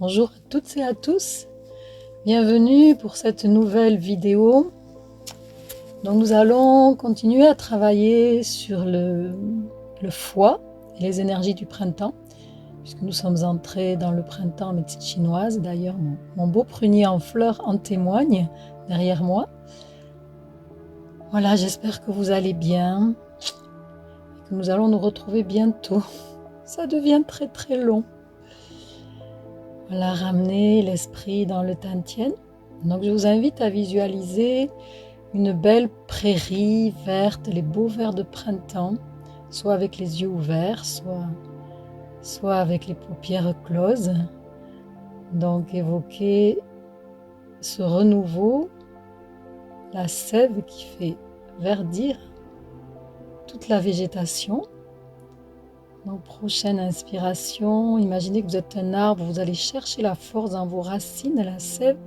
Bonjour à toutes et à tous, bienvenue pour cette nouvelle vidéo. Donc nous allons continuer à travailler sur le foie et les énergies du printemps, puisque nous sommes entrés dans le printemps en médecine chinoise. D'ailleurs, mon beau prunier en fleurs en témoigne derrière moi. Voilà, j'espère que vous allez bien et que nous allons nous retrouver bientôt. Ça devient très très long. Voilà, ramener l'esprit dans le Tantien. Donc je vous invite à visualiser une belle prairie verte, les beaux vers de printemps, soit avec les yeux ouverts, soit avec les paupières closes. Donc évoquer ce renouveau, la sève qui fait verdir toute la végétation. Donc prochaine inspiration, imaginez que vous êtes un arbre, vous allez chercher la force dans vos racines, la sève,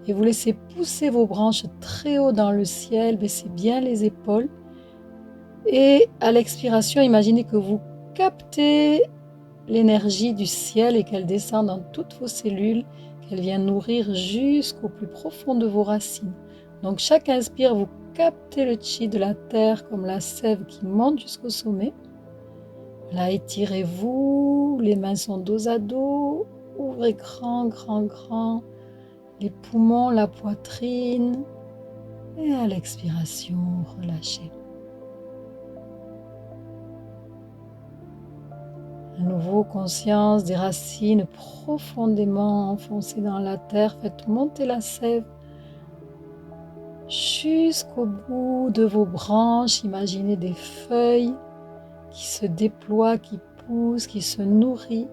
et vous laissez pousser vos branches très haut dans le ciel, baissez bien les épaules. Et à l'expiration, imaginez que vous captez l'énergie du ciel et qu'elle descend dans toutes vos cellules, qu'elle vient nourrir jusqu'au plus profond de vos racines. Donc chaque inspire, vous captez le chi de la terre comme la sève qui monte jusqu'au sommet. Là, étirez-vous, les mains sont dos à dos, ouvrez grand, grand, grand les poumons, la poitrine, et à l'expiration, relâchez. À nouveau, conscience des racines profondément enfoncées dans la terre. Faites monter la sève jusqu'au bout de vos branches. Imaginez des feuilles qui se déploient, qui poussent, qui se nourrissent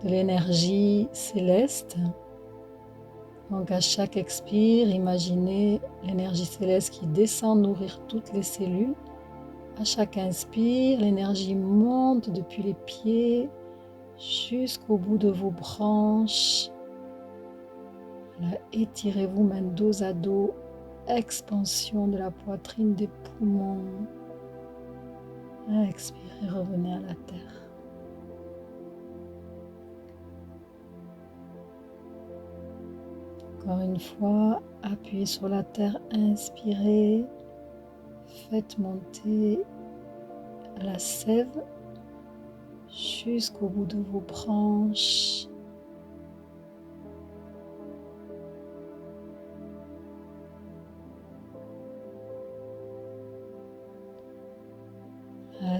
de l'énergie céleste. Donc à chaque expire, imaginez l'énergie céleste qui descend nourrir toutes les cellules. À chaque inspire, l'énergie monte depuis les pieds jusqu'au bout de vos branches. Là, étirez-vous, main dos à dos, expansion de la poitrine, des poumons. Expirez, revenez à la terre. Encore une fois, appuyez sur la terre, inspirez, faites monter la sève jusqu'au bout de vos branches.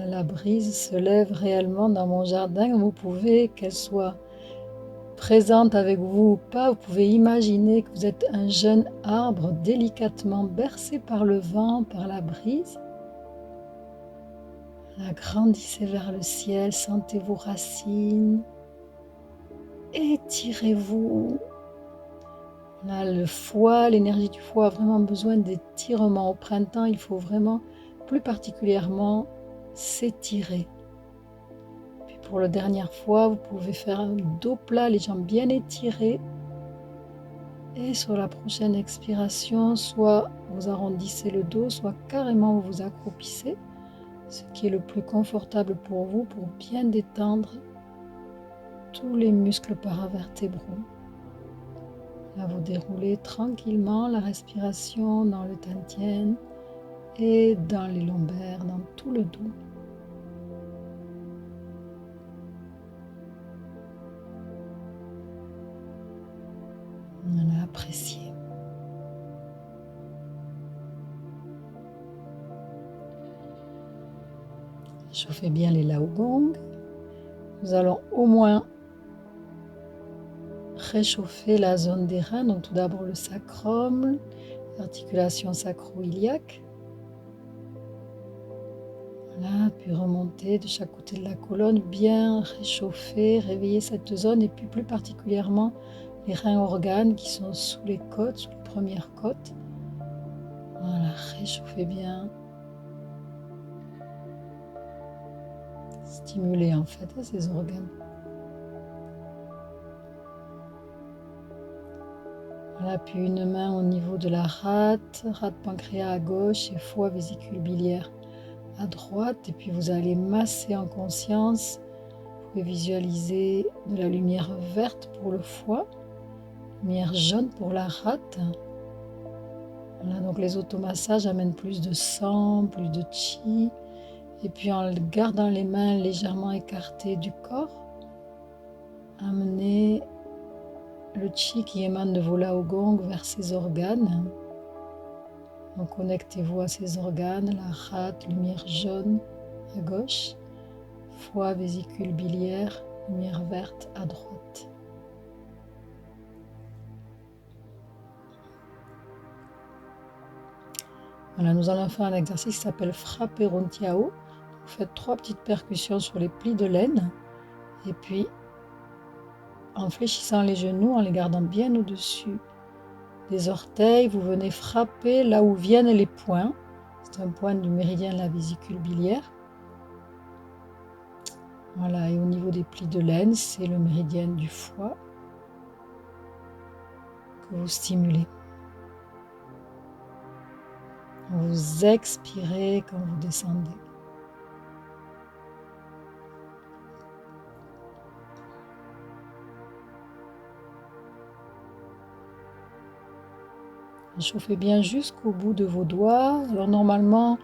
La brise se lève réellement dans mon jardin. Vous pouvez, qu'elle soit présente avec vous ou pas, vous pouvez imaginer que vous êtes un jeune arbre délicatement bercé par le vent, par la brise. Agrandissez vers le ciel, sentez vos racines, étirez-vous. Là, le foie, l'énergie du foie a vraiment besoin d'étirement. Au printemps, il faut vraiment, plus particulièrement, s'étirer. Puis pour la dernière fois, vous pouvez faire un dos plat, les jambes bien étirées. Et sur la prochaine expiration, soit vous arrondissez le dos, soit carrément vous vous accroupissez, ce qui est le plus confortable pour vous, pour bien détendre tous les muscles paravertébraux. Là, vous déroulez tranquillement la respiration dans le Tantien et dans les lombaires, dans tout le dos. Voilà, appréciez. Chauffez bien les laogong. Nous allons au moins réchauffer la zone des reins. Donc tout d'abord le sacrum, l'articulation sacro-iliaque. Voilà, puis remonter de chaque côté de la colonne, bien réchauffer, réveiller cette zone et puis plus particulièrement les reins organes qui sont sous les côtes, sous les premières côtes. Voilà, réchauffez bien. Stimuler en fait ces organes. Voilà, puis une main au niveau de la rate pancréas à gauche et foie vésicule biliaire à droite. Et puis vous allez masser en conscience pouvez visualiser de la lumière verte pour le foie, lumière jaune pour la rate. Voilà, donc les automassages amènent plus de sang, plus de chi. Et puis en gardant les mains légèrement écartées du corps, amenez le chi qui émane de vos laogong vers ses organes. Donc connectez-vous à ces organes, la rate, lumière jaune à gauche, foie, vésicule biliaire, lumière verte à droite. Voilà, nous allons faire un exercice qui s'appelle frapper Rontiao. Vous faites 3 petites percussions sur les plis de laine et puis en fléchissant les genoux, en les gardant bien au-dessus des orteils, vous venez frapper là où viennent les points. C'est un point du méridien de la vésicule biliaire. Voilà, et au niveau des plis de laine, c'est le méridien du foie que vous stimulez. Vous expirez quand vous descendez. Chauffez bien jusqu'au bout de vos doigts. Alors normalement,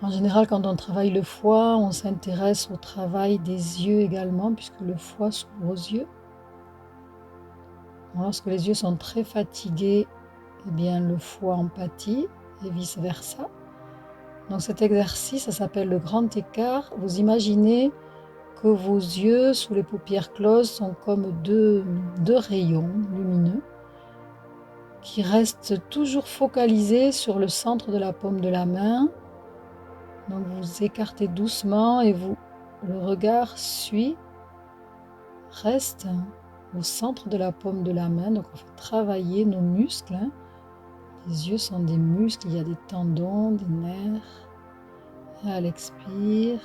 en général, quand on travaille le foie, on s'intéresse au travail des yeux également, puisque le foie s'ouvre aux yeux. Lorsque les yeux sont très fatigués, eh bien, le foie en pâtit et vice-versa. Donc cet exercice, ça s'appelle le grand écart. Vous imaginez que vos yeux, sous les paupières closes, sont comme deux rayons lumineux qui restent toujours focalisés sur le centre de la paume de la main. Donc vous écartez doucement et le regard reste au centre de la paume de la main. Donc on fait travailler nos muscles. Les yeux sont des muscles, il y a des tendons, des nerfs. Et à l'expire,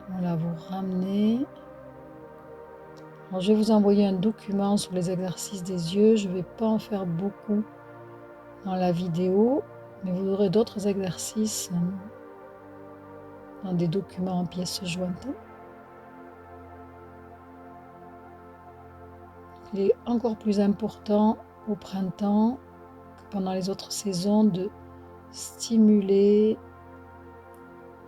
voilà, vous ramenez. Alors je vais vous envoyer un document sur les exercices des yeux. Je ne vais pas en faire beaucoup dans la vidéo, mais vous aurez d'autres exercices dans des documents en pièces jointes. Il est encore plus important au printemps que pendant les autres saisons de stimuler,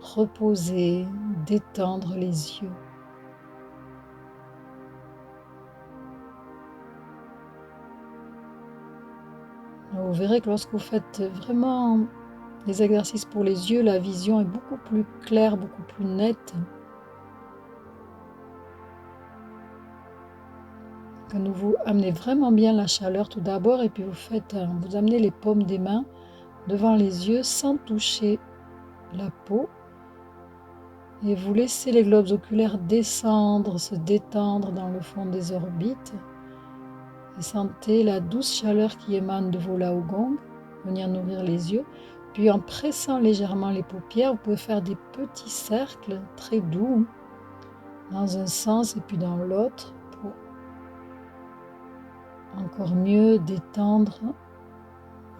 reposer, détendre les yeux. Vous verrez que lorsque vous faites vraiment les exercices pour les yeux, la vision est beaucoup plus claire, beaucoup plus nette. Quand vous amenez vraiment bien la chaleur tout d'abord et puis vous amenez les paumes des mains devant les yeux sans toucher la peau et vous laissez les globes oculaires descendre, se détendre dans le fond des orbites et sentez la douce chaleur qui émane de vos laogong venir nourrir les yeux. Puis en pressant légèrement les paupières, vous pouvez faire des petits cercles très doux dans un sens et puis dans l'autre pour encore mieux détendre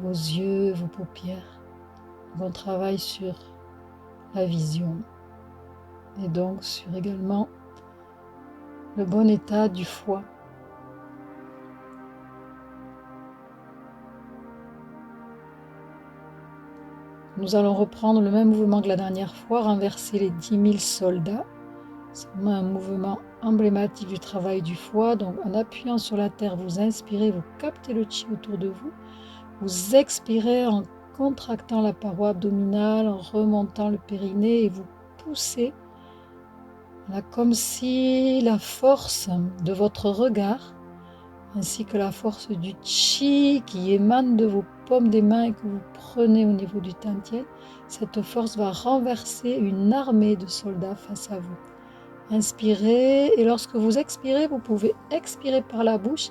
vos yeux, vos paupières. On travaille sur la vision et donc sur également le bon état du foie. Nous allons reprendre le même mouvement que la dernière fois, renverser les 10 000 soldats. C'est vraiment un mouvement emblématique du travail du foie. Donc en appuyant sur la terre, vous inspirez, vous captez le chi autour de vous. Vous expirez en contractant la paroi abdominale, en remontant le périnée et vous poussez. Là, comme si la force de votre regard, ainsi que la force du chi qui émane de vos paumes des mains et que vous prenez au niveau du tantien, cette force va renverser une armée de soldats face à vous. Inspirez et lorsque vous expirez, vous pouvez expirer par la bouche.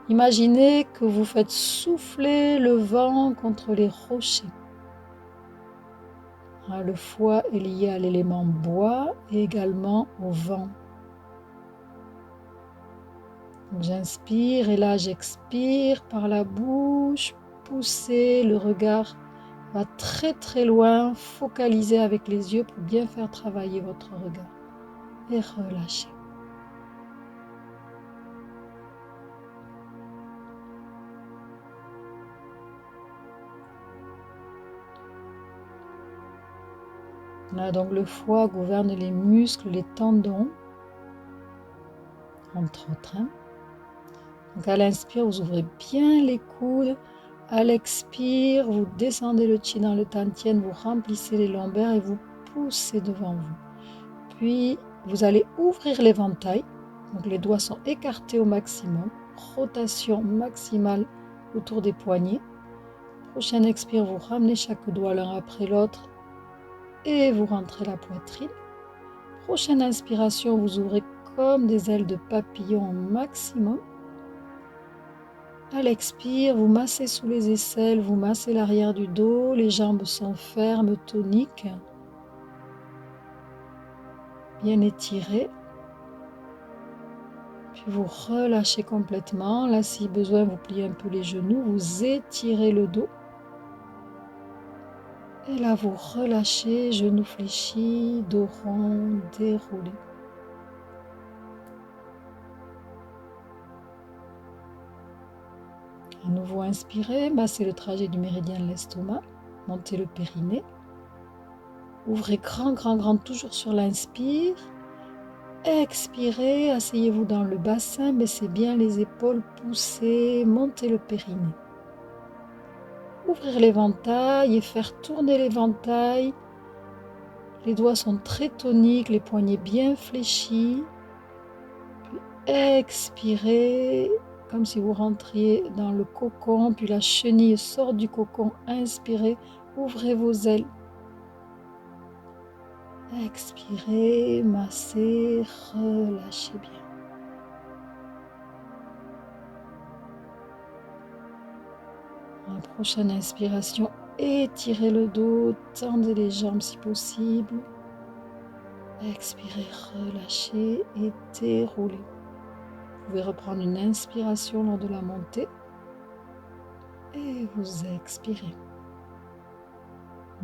Imaginez que vous faites souffler le vent contre les rochers. Le foie est lié à l'élément bois et également au vent. Donc j'inspire et là j'expire par la bouche, poussez, le regard va très très loin, focalisez avec les yeux pour bien faire travailler votre regard et relâchez. Voilà, donc le foie gouverne les muscles, les tendons, entre autres. Donc à l'inspire, vous ouvrez bien les coudes. À l'expire, vous descendez le chi dans le tantien, vous remplissez les lombaires et vous poussez devant vous. Puis, vous allez ouvrir l'éventail. Donc les doigts sont écartés au maximum. Rotation maximale autour des poignets. Prochaine expire, vous ramenez chaque doigt l'un après l'autre et vous rentrez la poitrine. Prochaine inspiration, vous ouvrez comme des ailes de papillon au maximum. À l'expire, vous massez sous les aisselles, vous massez l'arrière du dos, les jambes sont fermes, toniques, bien étirées. Puis vous relâchez complètement. Là, si besoin, vous pliez un peu les genoux, vous étirez le dos. Et là, vous relâchez, genoux fléchis, dos rond, déroulé. À nouveau, inspirez, massez le trajet du méridien de l'estomac, montez le périnée. Ouvrez grand, grand, grand, toujours sur l'inspire. Expirez, asseyez-vous dans le bassin, baissez bien les épaules, poussez, montez le périnée. Ouvrir l'éventail et faire tourner l'éventail. Les doigts sont très toniques, les poignets bien fléchis. Puis expirez, comme si vous rentriez dans le cocon, puis la chenille sort du cocon. Inspirez, ouvrez vos ailes. Expirez, massez, relâchez bien. À la prochaine inspiration, étirez le dos, tendez les jambes si possible. Expirez, relâchez et déroulez. Vous pouvez reprendre une inspiration lors de la montée et vous expirez.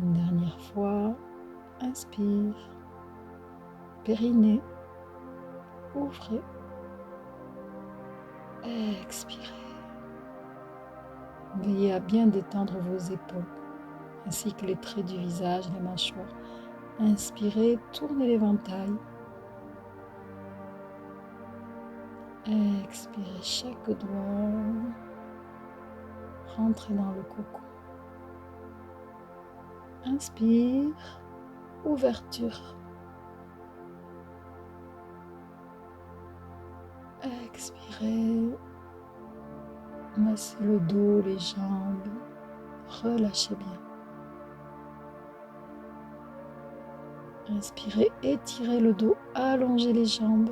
Une dernière fois, inspire, périnée, ouvrez, expirez. Veillez à bien détendre vos épaules, ainsi que les traits du visage, les mâchoires. Inspirez, tournez l'éventail. Expirez chaque doigt. Rentrez dans le cocon. Inspire, ouverture. Expirez, massez le dos, les jambes. Relâchez bien. Inspirez, étirez le dos, allongez les jambes.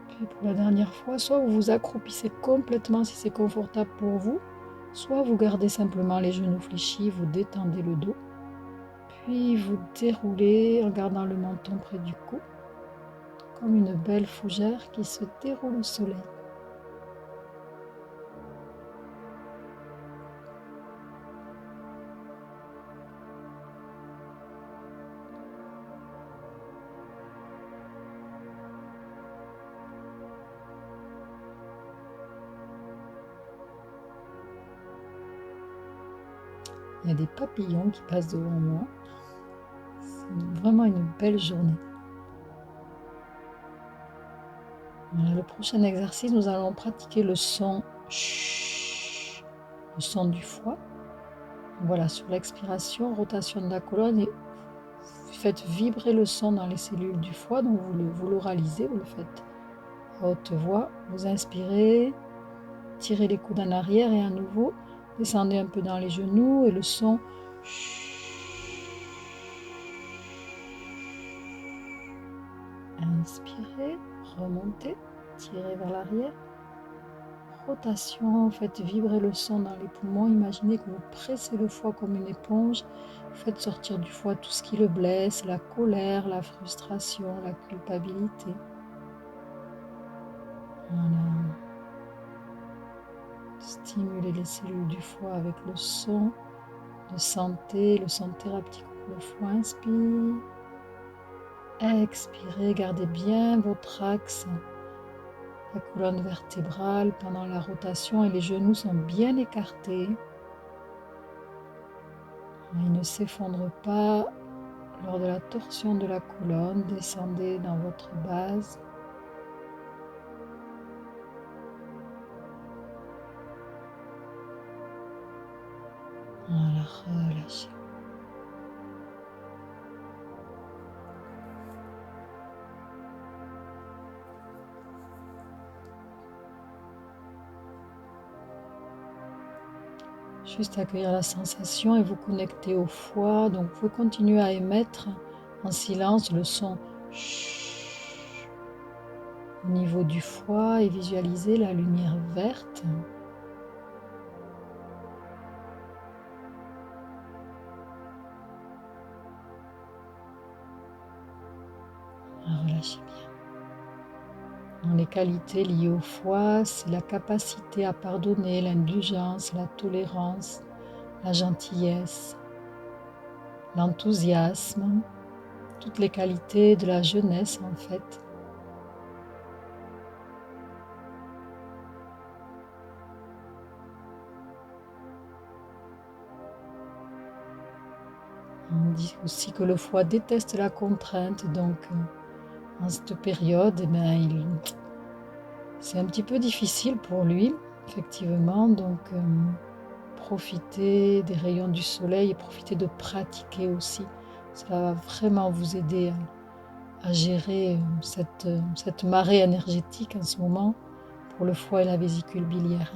Puis pour la dernière fois, soit vous vous accroupissez complètement si c'est confortable pour vous, soit vous gardez simplement les genoux fléchis, vous détendez le dos. Puis vous déroulez en gardant le menton près du cou, comme une belle fougère qui se déroule au soleil. Il y a des papillons qui passent devant moi. C'est vraiment une belle journée. Voilà, le prochain exercice, nous allons pratiquer le son ch, le son du foie. Voilà, sur l'expiration, rotation de la colonne et faites vibrer le son dans les cellules du foie. Donc vous l'oralisez, vous le faites à haute voix. Vous inspirez, tirez les coudes en arrière et à nouveau, descendez un peu dans les genoux et le son ch. Inspirez, remontez, tirez vers l'arrière. Rotation, faites vibrer le son dans les poumons. Imaginez que vous pressez le foie comme une éponge. Faites sortir du foie tout ce qui le blesse, la colère, la frustration, la culpabilité. Voilà. Stimulez les cellules du foie avec le son de santé, le son thérapeutique pour le foie. Inspire. Expirez, gardez bien votre axe, la colonne vertébrale pendant la rotation et les genoux sont bien écartés. Il ne s'effondre pas lors de la torsion de la colonne. Descendez dans votre base. Voilà, relâchez. Juste accueillir la sensation et vous connecter au foie. Donc vous continuez à émettre en silence le son chut au niveau du foie et visualisez la lumière verte. Relâchez bien. Les qualités liées au foie, c'est la capacité à pardonner, l'indulgence, la tolérance, la gentillesse, l'enthousiasme, toutes les qualités de la jeunesse en fait. On dit aussi que le foie déteste la contrainte, donc en cette période, c'est un petit peu difficile pour lui, effectivement, donc profitez des rayons du soleil et profitez de pratiquer aussi. Ça va vraiment vous aider à gérer cette marée énergétique en ce moment pour le foie et la vésicule biliaire.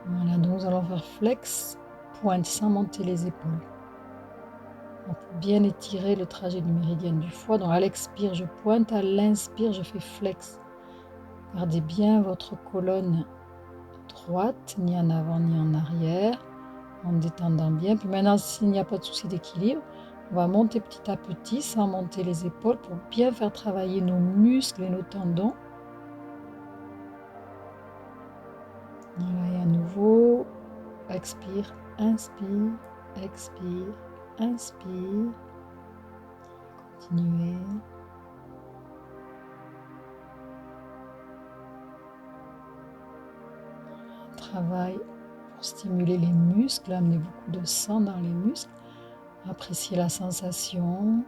Voilà, donc nous allons faire flex, pointe sans monter les épaules. Donc, bien étirer le trajet du méridien du foie. Donc à l'expire, je pointe, à l'inspire, je fais flex. Gardez bien votre colonne droite, ni en avant ni en arrière, en détendant bien. Puis maintenant, s'il n'y a pas de souci d'équilibre, on va monter petit à petit sans monter les épaules pour bien faire travailler nos muscles et nos tendons. Voilà, et à nouveau, expire, inspire, expire, inspire. Continuez. Travail pour stimuler les muscles, amener beaucoup de sang dans les muscles. Appréciez la sensation.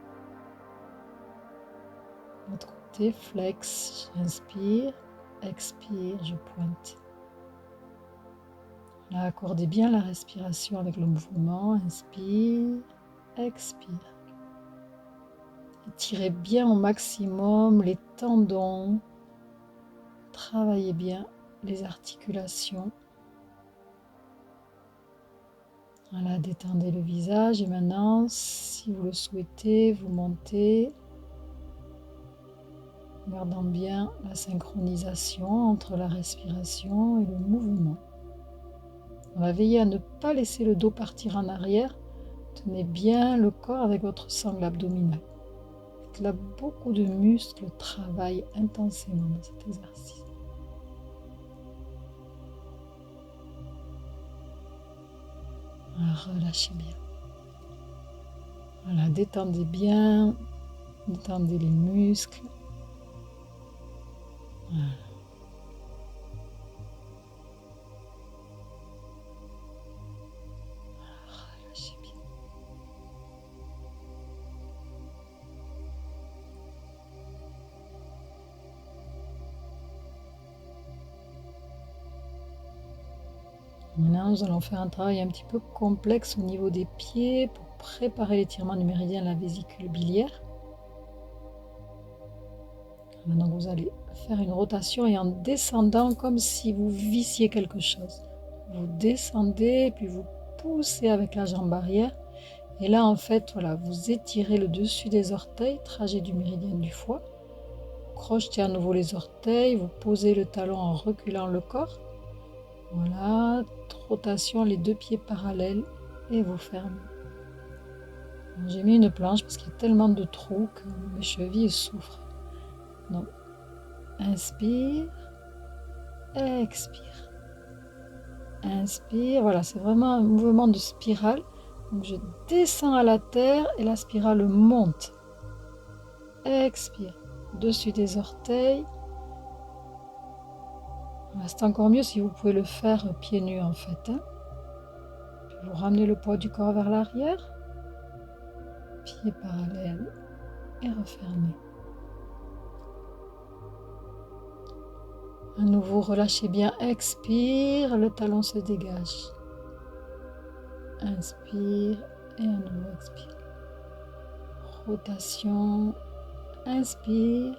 De l'autre côté, flex, j'inspire, expire, je pointe. Là, accordez bien la respiration avec le mouvement. Inspire, expire. Étirez bien au maximum les tendons. Travaillez bien les articulations. Voilà, détendez le visage et maintenant, si vous le souhaitez, vous montez, gardant bien la synchronisation entre la respiration et le mouvement. On va veiller à ne pas laisser le dos partir en arrière. Tenez bien le corps avec votre sangle abdominale. Là, beaucoup de muscles travaillent intensément dans cet exercice. Relâchez bien. Voilà, détendez bien, détendez les muscles. Voilà. Relâchez bien. Maintenant, nous allons faire un travail un petit peu complexe au niveau des pieds pour préparer l'étirement du méridien de la vésicule biliaire. Maintenant, vous allez faire une rotation et en descendant comme si vous vissiez quelque chose. Vous descendez, puis vous poussez avec la jambe arrière. Et là, en fait, voilà, vous étirez le dessus des orteils, trajet du méridien du foie. Crochetez à nouveau les orteils, vous posez le talon en reculant le corps. Voilà, rotation, les deux pieds parallèles et vous fermez. J'ai mis une planche parce qu'il y a tellement de trous que mes chevilles souffrent. Donc, inspire, expire. Inspire, voilà, c'est vraiment un mouvement de spirale. Donc, je descends à la terre et la spirale monte. Expire, dessus des orteils. C'est encore mieux si vous pouvez le faire pieds nus en fait. Puis vous ramenez le poids du corps vers l'arrière, pieds parallèles et refermez. À nouveau, relâchez bien, expire, le talon se dégage. Inspire et à nouveau expire. Rotation, inspire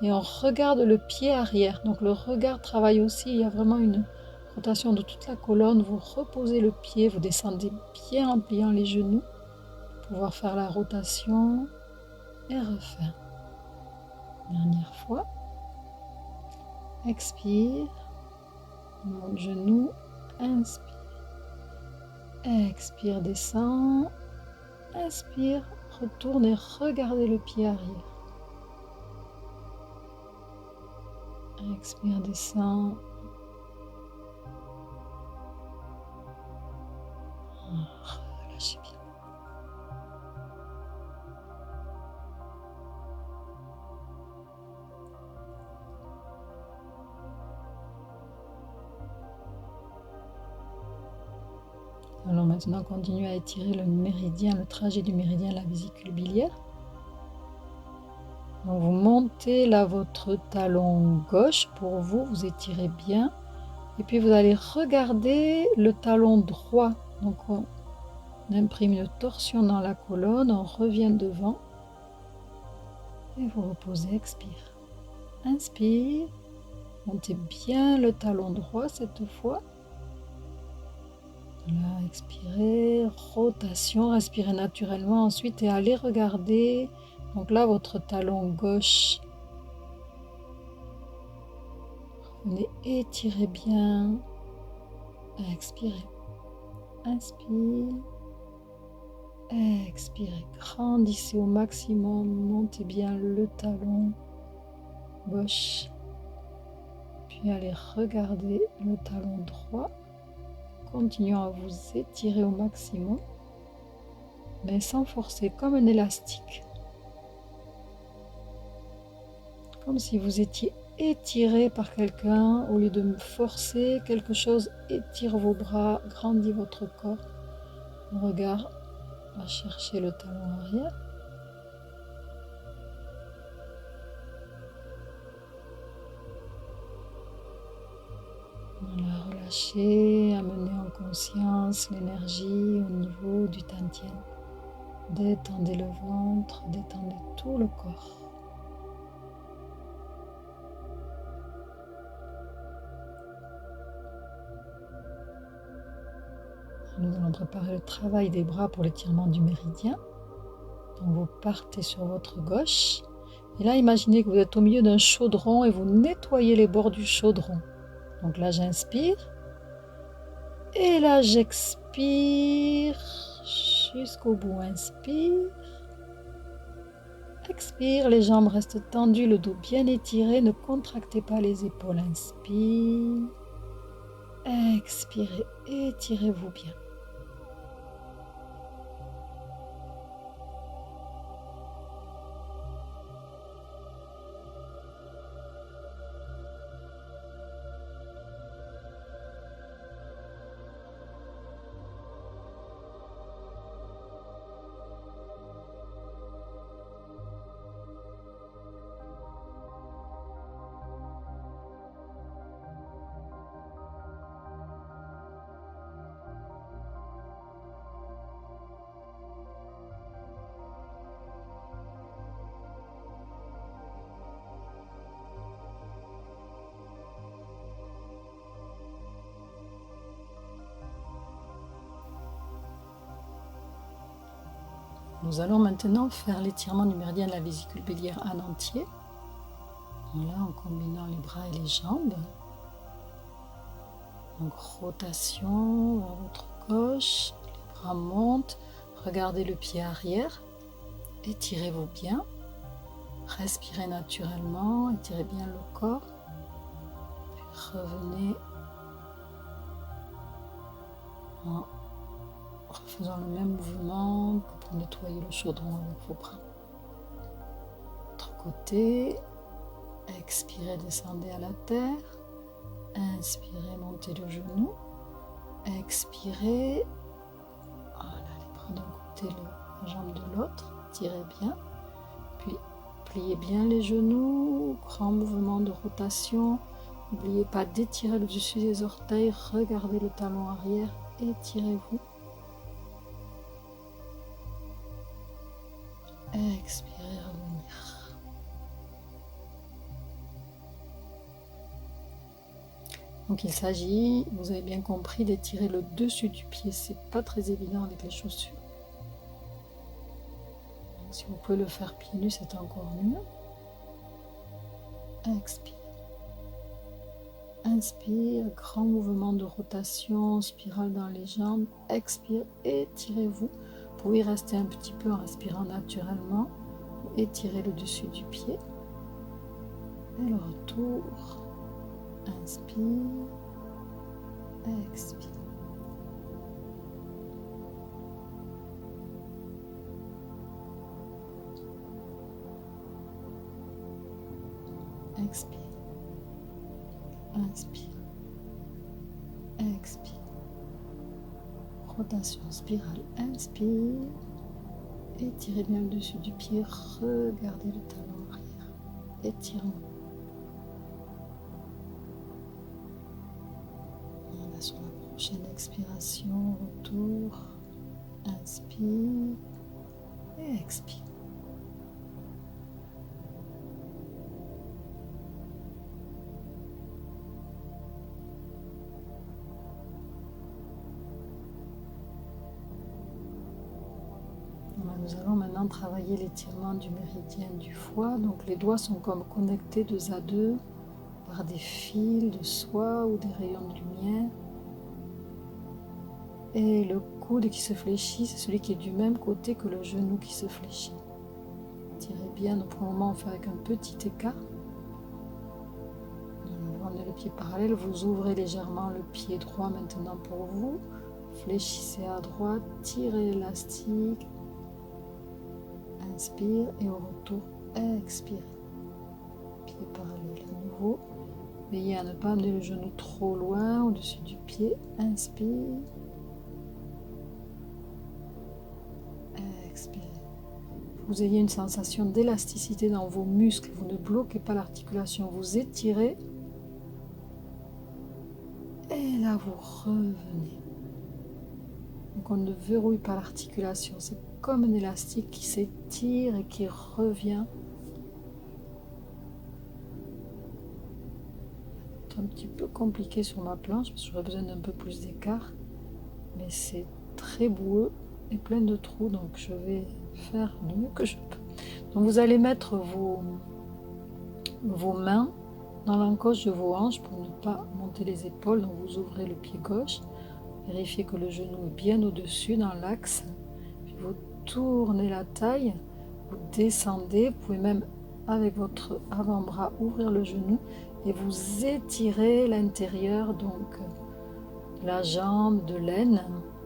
et on regarde le pied arrière. Donc le regard travaille aussi, il y a vraiment une rotation de toute la colonne. Vous reposez le pied, vous descendez bien en pliant les genoux pour pouvoir faire la rotation et refaire. Dernière fois. Expire, monte genou, inspire. Expire, descend. Inspire, retourne et regardez le pied arrière. Expire, descend. Relâchez bien. Allons maintenant continuer à étirer le méridien, le trajet du méridien, la vésicule biliaire. Donc vous montez là votre talon gauche pour vous, vous étirez bien. Et puis vous allez regarder le talon droit. Donc on imprime une torsion dans la colonne, on revient devant. Et vous reposez, expire. Inspire, montez bien le talon droit cette fois. Là, expirez, rotation, respirez naturellement ensuite et allez regarder. Donc là, votre talon gauche. Revenez, étirez bien. Expirez. Inspire. Expirez. Grandissez au maximum. Montez bien le talon gauche. Puis allez regarder le talon droit. Continuons à vous étirer au maximum, mais sans forcer, comme un élastique. Comme si vous étiez étiré par quelqu'un, au lieu de forcer quelque chose, étire vos bras, grandit votre corps. Le regard va chercher le talon arrière. Voilà, relâchez, amenez en conscience l'énergie au niveau du tantien. Détendez le ventre, détendez tout le corps. Nous allons préparer le travail des bras pour l'étirement du méridien. Donc vous partez sur votre gauche. Et là, imaginez que vous êtes au milieu d'un chaudron et vous nettoyez les bords du chaudron. Donc là, j'inspire. Et là, j'expire jusqu'au bout. Inspire. Expire, les jambes restent tendues, le dos bien étiré. Ne contractez pas les épaules. Inspire. Expirez, étirez-vous bien. Nous allons maintenant faire l'étirement du méridien de la vésicule biliaire en entier. Voilà, en combinant les bras et les jambes. Donc rotation vers votre gauche, les bras montent, regardez le pied arrière, étirez-vous bien, respirez naturellement, étirez bien le corps, puis revenez en refaisant le même mouvement que pour nettoyer le chaudron avec vos bras. L'autre côté, expirez, descendez à la terre, Inspirez, montez le genou. Expirez. Voilà, les bras d'un côté, la jambe de l'autre. Tirez bien. Puis, pliez bien les genoux. Grand mouvement de rotation. N'oubliez pas d'étirer le dessus des orteils. Regardez le talon arrière. Étirez-vous. Expirez, revenir. Donc il s'agit, vous avez bien compris, d'étirer le dessus du pied. C'est pas très évident avec les chaussures. Donc, si vous pouvez le faire pieds nus, c'est encore mieux. Expire. Inspire, grand mouvement de rotation, spirale dans les jambes. Expire, étirez-vous. Vous pouvez rester un petit peu en respirant naturellement. Étirez le dessus du pied. Et le retour. Inspire. Expire. Expire. Inspire. Expire. Rotation spirale. Inspire. Étirez bien le dessus du pied. Regardez le talon arrière. Étirement. Voilà, sur la prochaine expiration, retour. Inspire. Et expire. Nous allons maintenant travailler l'étirement du méridien du foie. Donc les doigts sont comme connectés deux à deux par des fils de soie ou des rayons de lumière. Et le coude qui se fléchit, c'est celui qui est du même côté que le genou qui se fléchit. Tirez bien, donc pour le moment on fait avec un petit écart. Vous ramenez le pied parallèle, vous ouvrez légèrement le pied droit maintenant pour vous. Fléchissez à droite, tirez l'élastique. Inspire et au retour, expire. Pied parallèle à nouveau. Veillez à ne pas amener le genou trop loin au-dessus du pied. Inspire. Expire. Vous ayez une sensation d'élasticité dans vos muscles. Vous ne bloquez pas l'articulation. Vous étirez. Et là, vous revenez. Donc on ne verrouille pas l'articulation. C'est comme un élastique qui s'étire et qui revient. C'est un petit peu compliqué sur ma planche parce que j'aurais besoin d'un peu plus d'écart. Mais c'est très boueux et plein de trous, donc je vais faire du mieux que je peux. Donc vous allez mettre vos mains dans l'encoche de vos hanches pour ne pas monter les épaules. Donc vous ouvrez le pied gauche, vérifiez que le genou est bien au-dessus dans l'axe. Puis vous tournez la taille, vous descendez, vous pouvez même avec votre avant-bras ouvrir le genou et vous étirez l'intérieur donc de la jambe, de l'aine,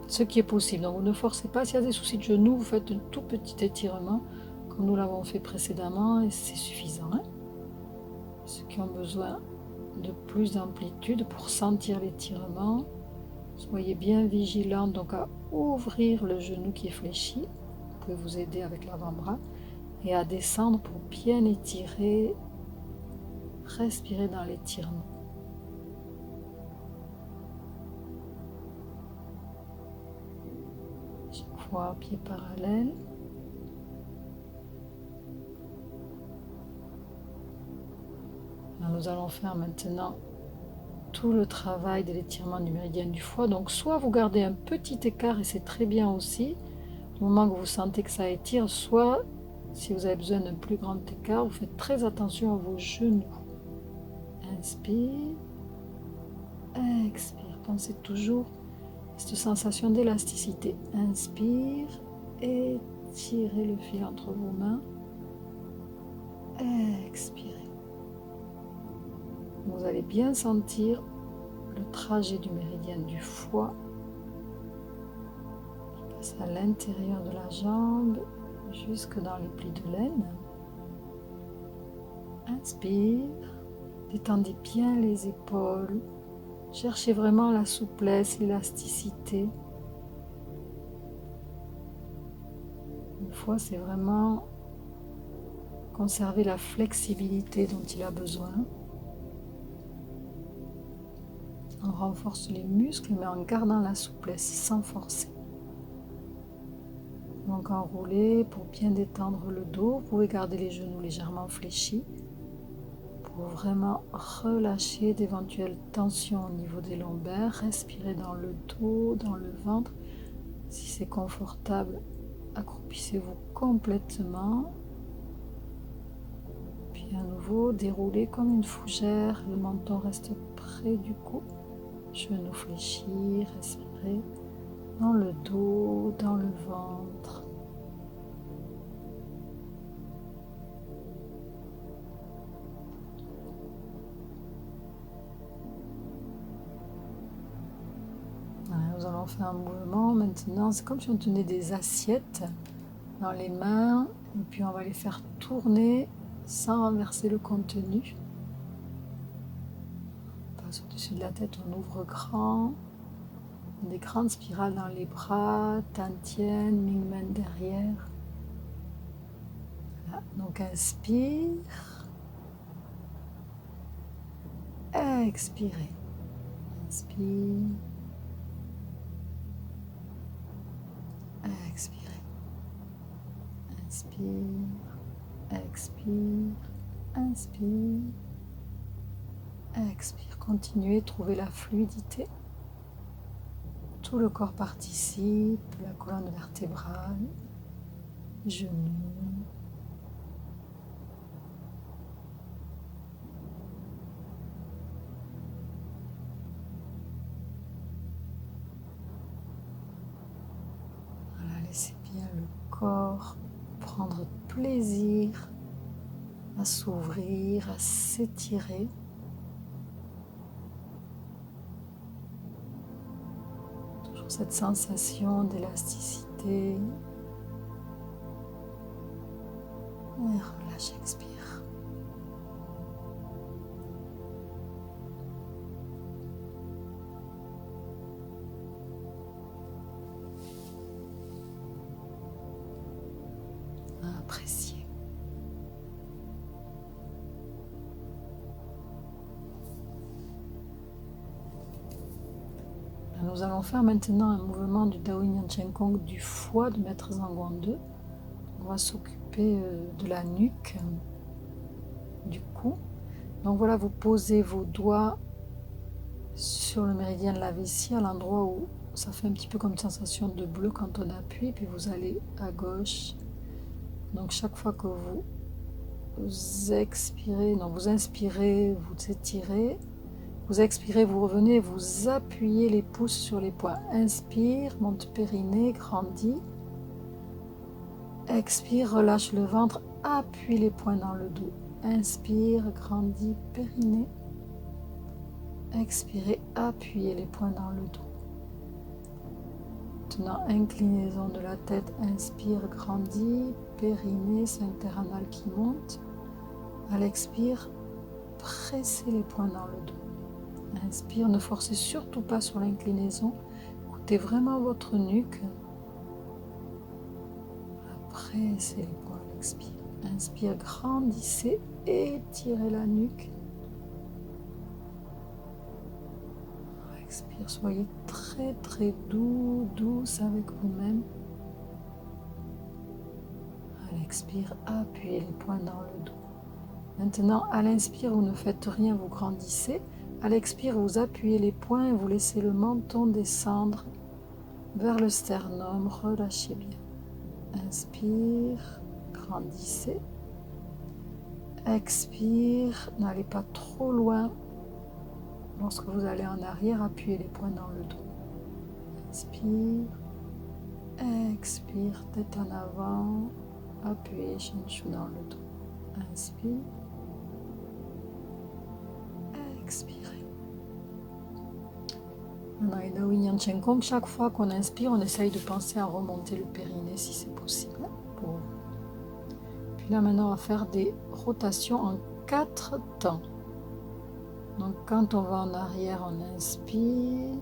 ce qui est possible. Donc vous ne forcez pas, s'il y a des soucis de genou, vous faites un tout petit étirement comme nous l'avons fait précédemment et c'est suffisant. Ceux qui ont besoin de plus d'amplitude pour sentir l'étirement, soyez bien vigilants donc à ouvrir le genou qui est fléchi. Vous pouvez vous aider avec l'avant-bras et à descendre pour bien étirer. Respirez dans l'étirement. Chaque fois, pied parallèle. Alors, nous allons faire maintenant tout le travail de l'étirement du méridien du foie. Donc soit vous gardez un petit écart et c'est très bien aussi, au moment que vous sentez que ça étire, soit si vous avez besoin d'un plus grand écart, vous faites très attention à vos genoux. Inspire, expire. Pensez toujours à cette sensation d'élasticité. Inspire, étirez le fil entre vos mains. Expirez. Vous allez bien sentir le trajet du méridien du foie qui passe à l'intérieur de la jambe jusque dans les plis de l'aine. Inspire, Détendez bien les épaules. Cherchez vraiment la souplesse, l'élasticité. Une fois, c'est vraiment conserver la flexibilité dont il a besoin. On renforce les muscles, mais en gardant la souplesse, sans forcer. Donc enroulez pour bien détendre le dos. Vous pouvez garder les genoux légèrement fléchis pour vraiment relâcher d'éventuelles tensions au niveau des lombaires. Respirez dans le dos, dans le ventre. Si c'est confortable, accroupissez-vous complètement. Puis à nouveau, déroulez comme une fougère. Le menton reste près du cou. Genoux fléchis, respirez dans le dos, dans le ventre. Nous allons faire un mouvement maintenant. C'est comme si on tenait des assiettes dans les mains et puis on va les faire tourner sans renverser le contenu. On passe au-dessus de la tête, on ouvre grand. Des grandes spirales dans les bras, Tantien, Mingmen derrière. Voilà. Donc inspire, expirez. Inspire, expirez. Inspire, expire, inspire, expire. Continuez, trouvez la fluidité. Tout le corps participe, la colonne vertébrale, genoux. Voilà, laissez bien le corps prendre plaisir à s'ouvrir, à s'étirer. Toujours cette sensation d'élasticité. Et relâche, expire. Appréciez. Nous allons faire maintenant un mouvement du Dao Yin Chen Kong du foie de Maître Zhang 2. On va s'occuper de la nuque, du cou. Donc voilà, vous posez vos doigts sur le méridien de la vessie, à l'endroit où ça fait un petit peu comme une sensation de bleu quand on appuie, puis vous allez à gauche. Donc chaque fois que vous expirez, non, vous inspirez, vous étirez, vous expirez, vous revenez, vous appuyez les pouces sur les poings. Inspire, monte périnée, grandit. Expire, relâche le ventre, appuie les poings dans le dos. Inspire, grandit, périnée. Expirez, appuyez les poings dans le dos. Maintenant, inclinaison de la tête, inspire, grandit, périnée, sphincter anal qui monte. À l'expire, pressez les poings dans le dos. Inspire, ne forcez surtout pas sur l'inclinaison. Écoutez vraiment votre nuque. Pressez les poings à l'expire. Inspire, grandissez, étirez la nuque. Expire, soyez très très douce avec vous-même. À l'expire, appuyez les poings dans le dos. Maintenant, à l'inspire, vous ne faites rien, vous grandissez. À l'expire, vous appuyez les poings et vous laissez le menton descendre vers le sternum. Relâchez bien. Inspire, grandissez. Expire, n'allez pas trop loin. Lorsque vous allez en arrière, appuyez les poings dans le dos. Inspire, expire, tête en avant, appuyez Shinshu dans le dos. Inspire, expirez. Maintenant, les Dao Yin Chen Kong, chaque fois qu'on inspire, on essaye de penser à remonter le périnée si c'est possible. Pour vous. Puis là, maintenant, on va faire des rotations en 4 temps. Donc quand on va en arrière, on inspire.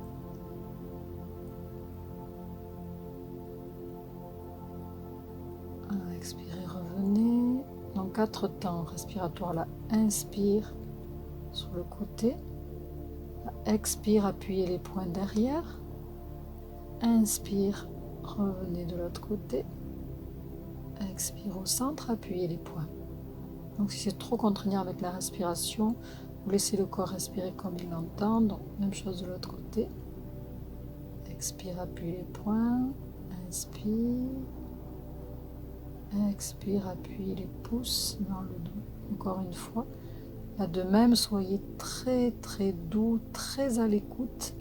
Expirez, revenez. Donc 4 temps respiratoires là. Inspire sur le côté. Expire, appuyez les poings derrière. Inspire, revenez de l'autre côté. Expire au centre, appuyez les poings. Donc si c'est trop contraignant avec la respiration, vous laissez le corps respirer comme il l'entend. Donc même chose de l'autre côté. Expire, appuyez les poings. Inspire. Expire, appuyez les pouces dans le dos. Encore une fois. Là de même, soyez très très doux, très à l'écoute.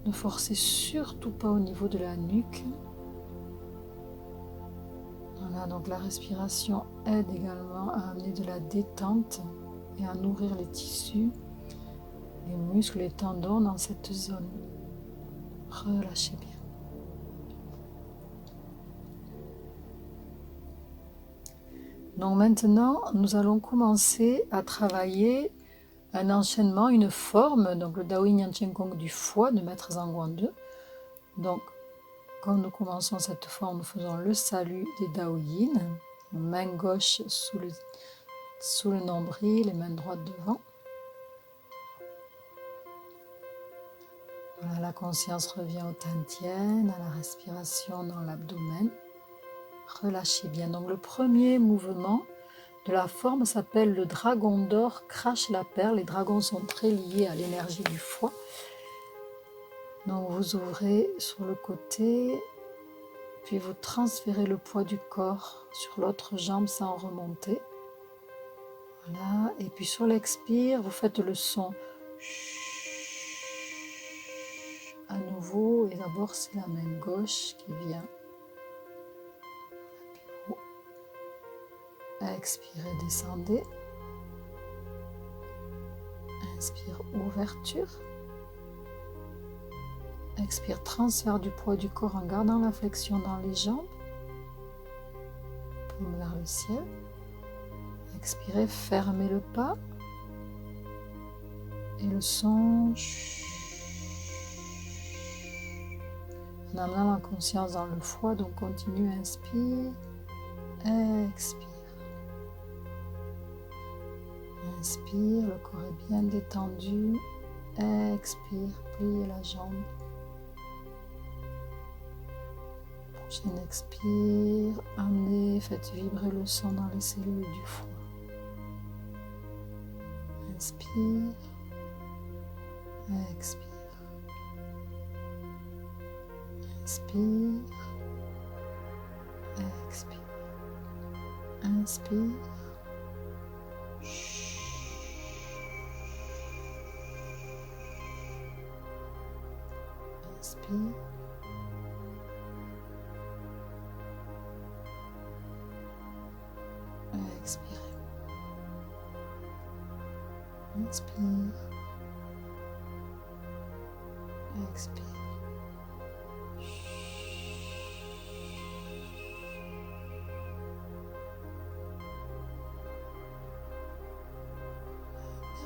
Ne forcez surtout pas au niveau de la nuque. Voilà, donc la respiration aide également à amener de la détente et à nourrir les tissus, les muscles, les tendons dans cette zone. Relâchez bien. Donc maintenant, nous allons commencer à travailler un enchaînement, une forme, donc le Dao Yin Yang Chen Kong du foie de Maître Zhang 2. Donc, quand nous commençons cette forme, nous faisons le salut des Dao Yin, main gauche sous le nombril, les mains droites devant. Voilà, la conscience revient au Tantien, à la respiration dans l'abdomen. Relâchez bien. Donc le premier mouvement de la forme s'appelle le dragon d'or crache la perle. Les dragons sont très liés à l'énergie du foie. Donc vous ouvrez sur le côté, puis vous transférez le poids du corps sur l'autre jambe sans remonter. Voilà, et puis sur l'expire, vous faites le son à nouveau, et d'abord c'est la main gauche qui vient. Expirez, descendez. Inspire, ouverture. Expire, transfert du poids du corps en gardant la flexion dans les jambes. Paume vers le ciel. Expirez, fermez le pas. Et le son. En amenant la conscience dans le foie, donc continue, inspire. Expire. Inspire, le corps est bien détendu. Expire, pliez la jambe. Prochaine expire, amenez, faites vibrer le son dans les cellules du foie. Inspire, expire. Inspire, expire. Inspire. Inspire. Expirez. Inspire. Expire.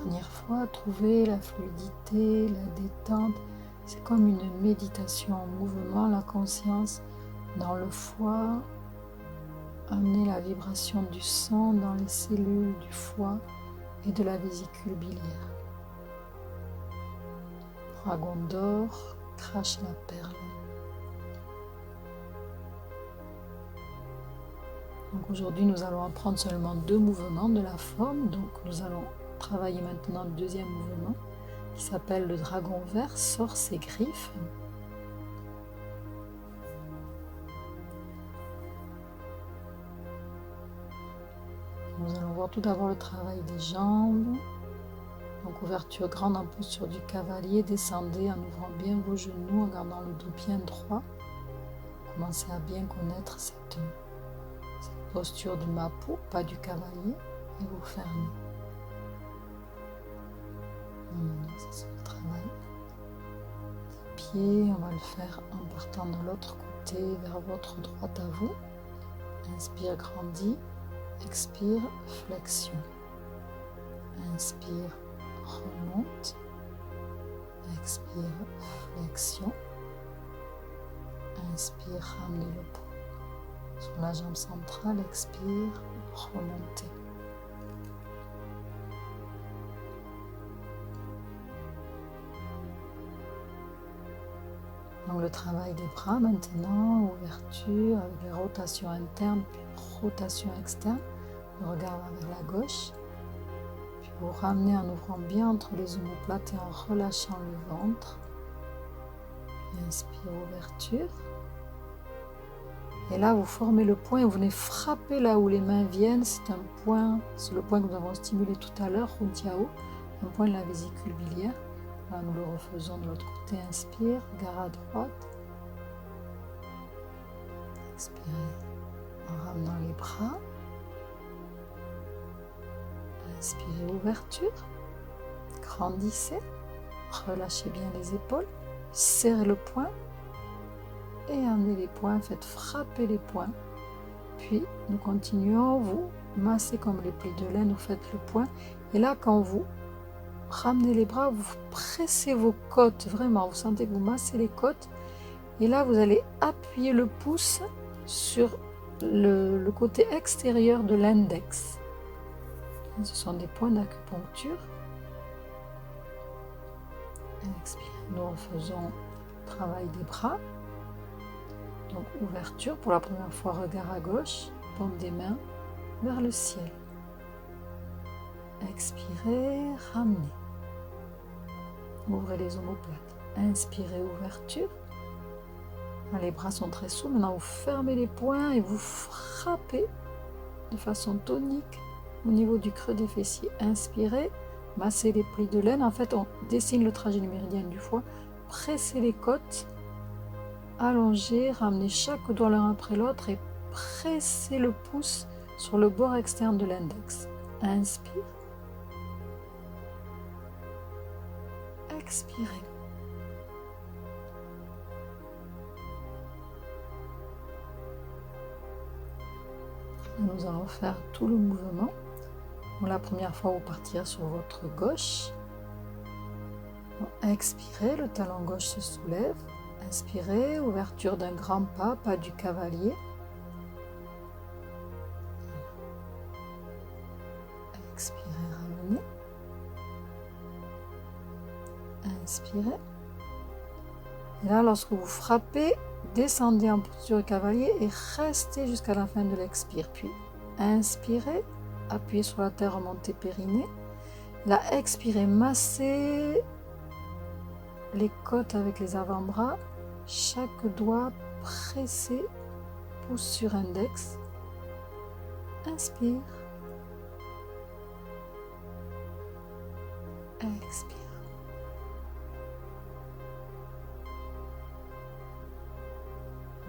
Dernière fois, trouvez la fluidité, la détente. C'est comme une méditation en mouvement, la conscience dans le foie. Amenez la vibration du son dans les cellules du foie et de la vésicule biliaire. Dragon d'or, crache la perle. Donc aujourd'hui, nous allons apprendre seulement 2 mouvements de la forme. Donc nous allons travailler maintenant le deuxième mouvement qui s'appelle le dragon vert, sort ses griffes. Nous allons voir tout d'abord le travail des jambes. Donc ouverture grande en posture du cavalier, descendez en ouvrant bien vos genoux, en gardant le dos bien droit. Commencez à bien connaître cette posture du mapo, pas du cavalier, et vous fermez. Ça c'est le travail des pieds. On va le faire en partant de l'autre côté vers votre droite à vous. Inspire, grandis. Expire, flexion. Inspire, remonte. Expire, flexion. Inspire, ramenez le poids sur la jambe centrale. Expire, remontez. Donc le travail des bras maintenant, ouverture avec les rotations internes, puis rotation externe. Le regard va vers la gauche. Puis vous ramenez en ouvrant bien entre les omoplates et en relâchant le ventre. Puis inspire, ouverture. Et là, vous formez le point et vous venez frapper là où les mains viennent. C'est un point, c'est le point que nous avons stimulé tout à l'heure, Runtiao, un point de la vésicule biliaire. Là, nous le refaisons de l'autre côté. Inspire, regard à droite. Expirez en ramenant les bras. Inspirez, ouverture. Grandissez. Relâchez bien les épaules. Serrez le poing. Et amenez les poings. Faites frapper les poings. Puis, nous continuons. Vous massez comme les plis de laine. Vous faites le poing. Et là, quand vous ramenez les bras, vous pressez vos côtes. Vraiment, vous sentez que vous massez les côtes. Et là, vous allez appuyer le pouce sur le côté extérieur de l'index. Ce sont des points d'acupuncture. Expirez. Nous refaisons le travail des bras. Donc, ouverture. Pour la première fois, regard à gauche. Paume des mains vers le ciel. Expirez, ramenez. Ouvrez les omoplates. Inspirez, ouverture. Les bras sont très souples. Maintenant, vous fermez les poings et vous frappez de façon tonique au niveau du creux des fessiers. Inspirez, massez les plis de laine. En fait, on dessine le trajet du méridien du foie. Pressez les côtes, allongez, ramenez chaque doigt l'un après l'autre et pressez le pouce sur le bord externe de l'index. Inspire. Expirez. Nous allons faire tout le mouvement. Pour la première fois, vous partirez sur votre gauche. Expirez, le talon gauche se soulève. Inspirez, ouverture d'un grand pas, pas du cavalier. Expirez, ramenez. Inspirez. Et là, lorsque vous frappez, descendez en posture cavalier et restez jusqu'à la fin de l'expire. Puis, inspirez, appuyez sur la terre, remontez périnée. Là, expirez, massez les côtes avec les avant-bras. Chaque doigt pressé, pouce sur index. Inspire. Expire.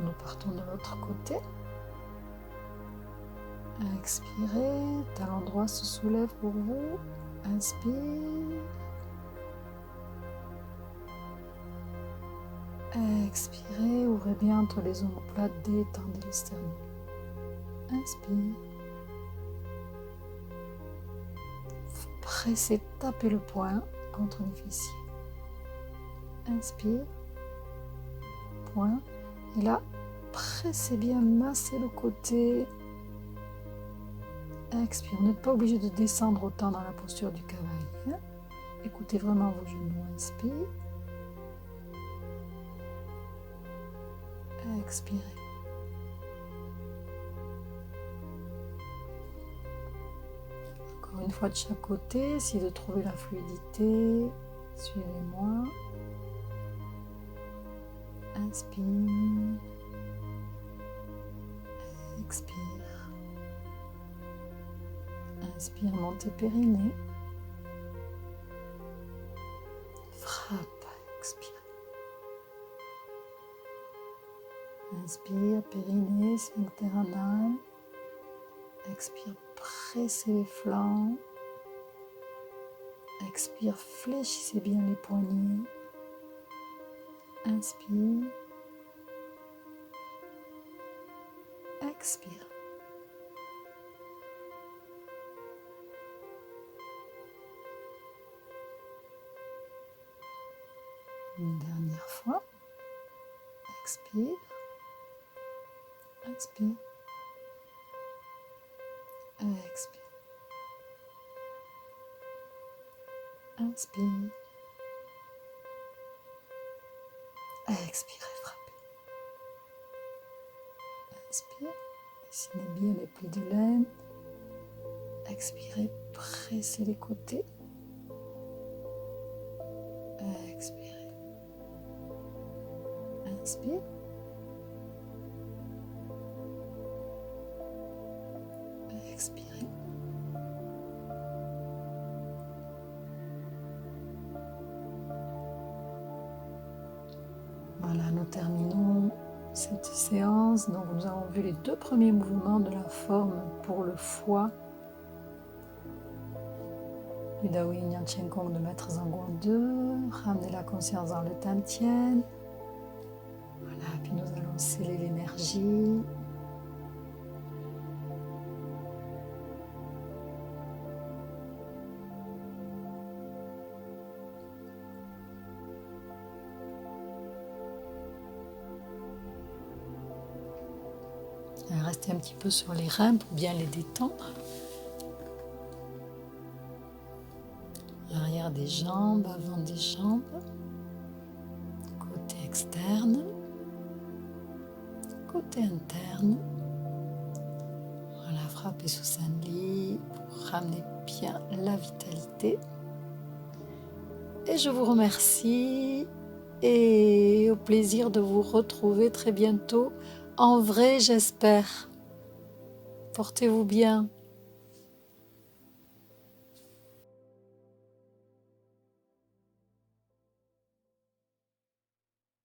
Nous partons de l'autre côté. Expirez, talon droit se soulève pour vous. Inspire. Expirez, ouvrez bien entre les omoplates, détendez le sternum. Inspire. Pressez, tapez le poing contre les fessiers. Inspire. Poing. Et là, pressez bien, massez le côté. Expire. Vous n'êtes pas obligé de descendre autant dans la posture du cavalier. Écoutez vraiment vos genoux. Inspire. Expirez. Encore une fois de chaque côté, essayez de trouver la fluidité. Suivez-moi. Inspire. Expire. Inspire, montez périnée. Frappe, expire. Inspire, périnée, sphincter anal. Expire, pressez les flancs. Expire, fléchissez bien les poignets. Inspire. Expire. Une dernière fois. Expire. Inspire. Expire. Inspire. Expirez, frappez. Inspire. Dessinez bien les plis de laine. Expirez, pressez les côtés. Expirez. Inspire. Expirez. Voilà, nous terminons cette séance. Donc nous avons vu les 2 premiers mouvements de la forme pour le foie du Dao Yin Yang Chen Kong de Maître Zangguo 2. Ramener la conscience dans le Tantien. Voilà, puis nous allons sceller l'énergie. Restez un petit peu sur les reins pour bien les détendre. Arrière des jambes, avant des jambes. Côté externe. Côté interne. Voilà, frappez sous Sanli pour ramener bien la vitalité. Et je vous remercie et au plaisir de vous retrouver très bientôt. En vrai, j'espère. Portez-vous bien.